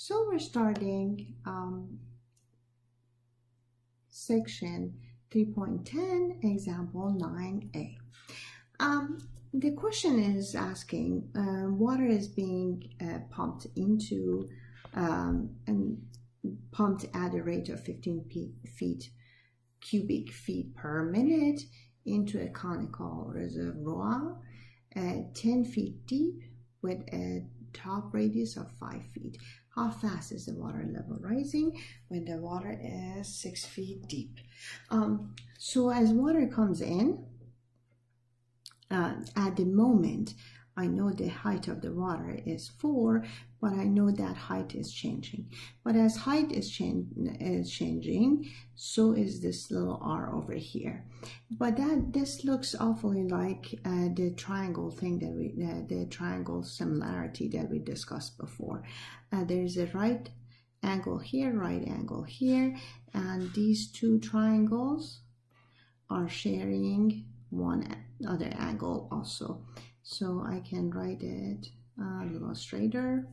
So we're starting section 3.10, example 9a. The question is asking water is being pumped into and pumped at a rate of 15 cubic feet per minute into a conical reservoir 10 feet deep with a top radius of 5 feet. How fast is the water level rising when the water is 6 feet deep? So as water comes in, at the moment, I know the height of the water is 4, but I know that height is changing. But as height is changing, so is this little r over here. But this looks awfully like the triangle thing that the triangle similarity that we discussed before. There's a right angle here, and these two triangles are sharing one other angle also. So I can write it a little straighter.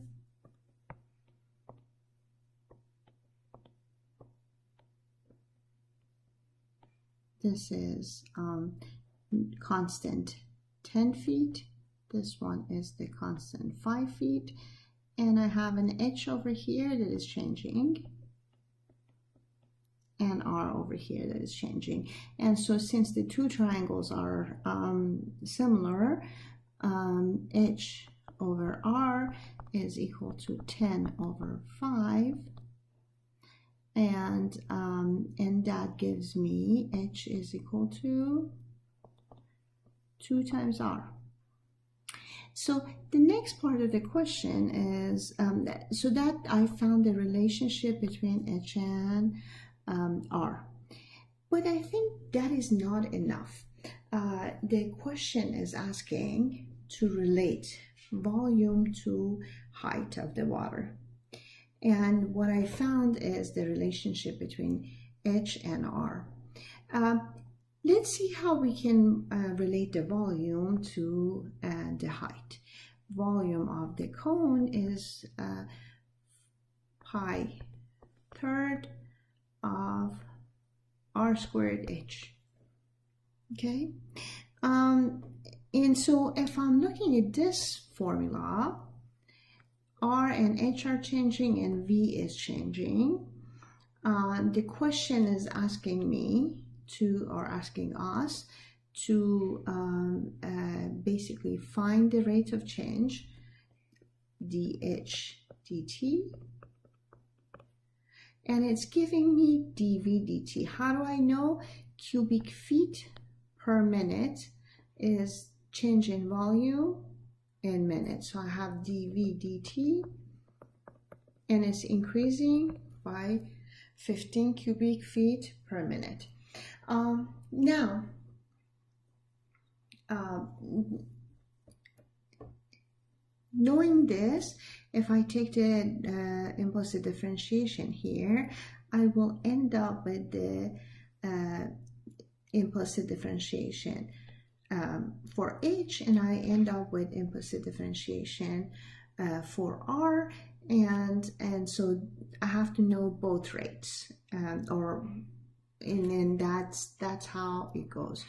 This is constant 10 feet. This one is the constant 5 feet. And I have an h over here that is changing, and r over here that is changing. And so since the two triangles are similar, h over r is equal to 10 over 5, and that gives me h is equal to 2 times r. So the next part of the question is, so that I found the relationship between h and r. But I think that is not enough. The question is asking to relate volume to height of the water. And what I found is the relationship between h and r. Let's see how we can relate the volume to the height. Volume of the cone is pi third of r squared h. Okay, and so if I'm looking at this formula, r and h are changing and v is changing. The question is asking me to, or asking us to basically find the rate of change dh dt, and it's giving me dv dt. How do I know? Cubic feet per minute is change in volume in minutes. So I have dv dt, and it's increasing by 15 cubic feet per minute. Now, knowing this, if I take the implicit differentiation here, I will end up with the implicit differentiation for h, and I end up with implicit differentiation for r, and so I have to know both rates, and that's how it goes.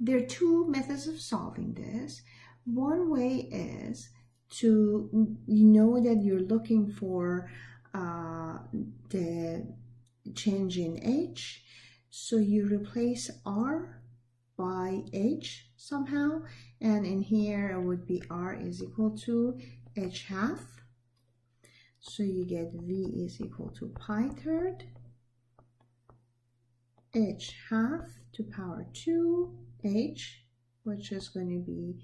There are two methods of solving this. One way is to know that you're looking for the change in h, so you replace r by h somehow, and in here it would be r is equal to h half. So you get v is equal to pi third h half to power 2 h, which is going to be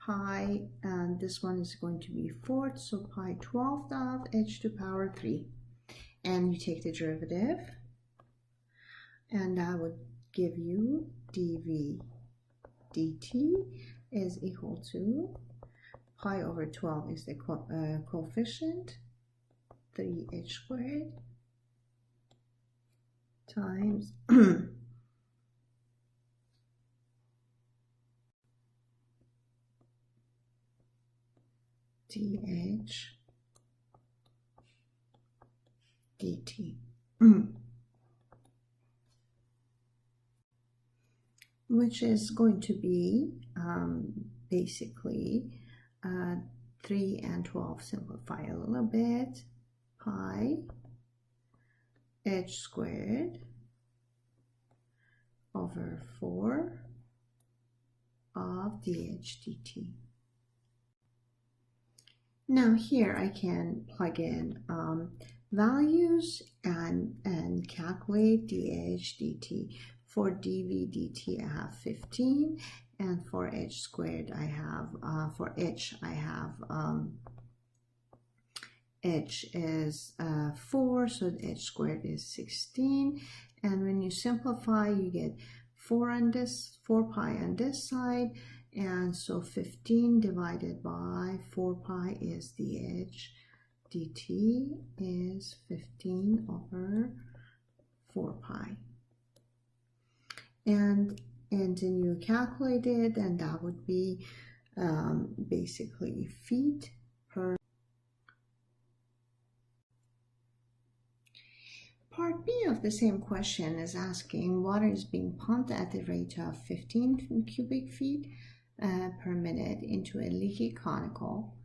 pi, and this one is going to be fourth, so pi 12th of h to power 3. And you take the derivative, and that would give you dv dt is equal to pi over 12 is the coefficient, 3h squared times dh dt, which is going to be basically 3 and 12, simplify a little bit, pi h squared over 4 of dh dt. Now here I can plug in values and calculate dh dt. For dv dt I have 15, and for h squared I have, for h I have, h is 4, so h squared is 16, and when you simplify you get 4 pi on this side, and so 15 divided by 4 pi is dh dt is 15 over 4 pi. And then you calculate it, and that would be basically feet per. Part B of the same question is asking water is being pumped at the rate of 15 cubic feet per minute into a leaky conical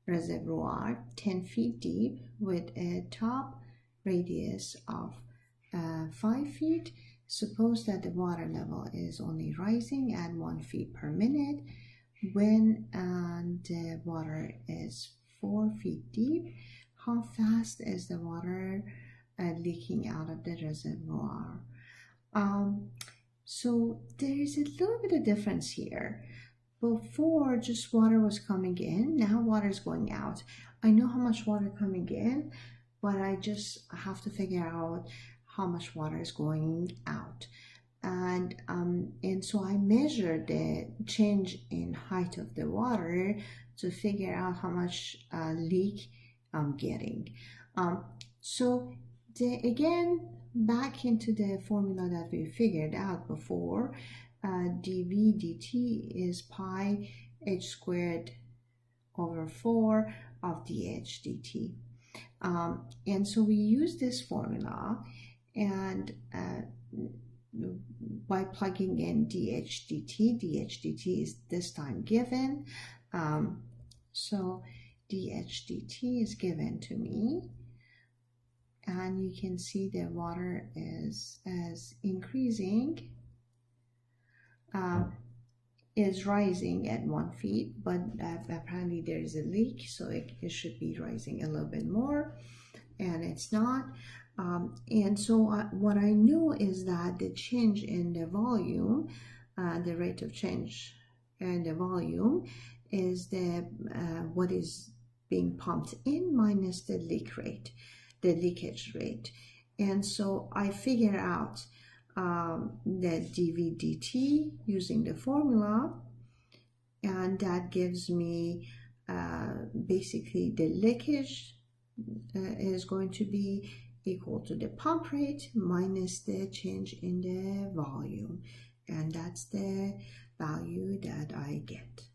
reservoir 10 feet deep with a top radius of 5 feet. Suppose that the water level is only rising at 1 feet per minute when the water is 4 feet deep. How fast is the water leaking out of the reservoir? So there is a little bit of difference here. Before, just water was coming in, now water is going out. I know how much water coming in, but I just have to figure out how much water is going out. And so I measured the change in height of the water to figure out how much leak I'm getting. So again, back into the formula that we figured out before, dv dt is pi h squared over 4 of dh dt. And so we use this formula, and by plugging in dh dt is this time given. So dh dt is given to me, and you can see the water is increasing, is rising at 1 feet, but apparently there is a leak, so it should be rising a little bit more, and it's not. And so what I know is that the change in the volume, the rate of change in the volume is the what is being pumped in minus the leak rate, the leakage rate. And so I figure out the dv dt using the formula, and that gives me basically the leakage is going to be equal to the pump rate minus the change in the volume, and that's the value that I get.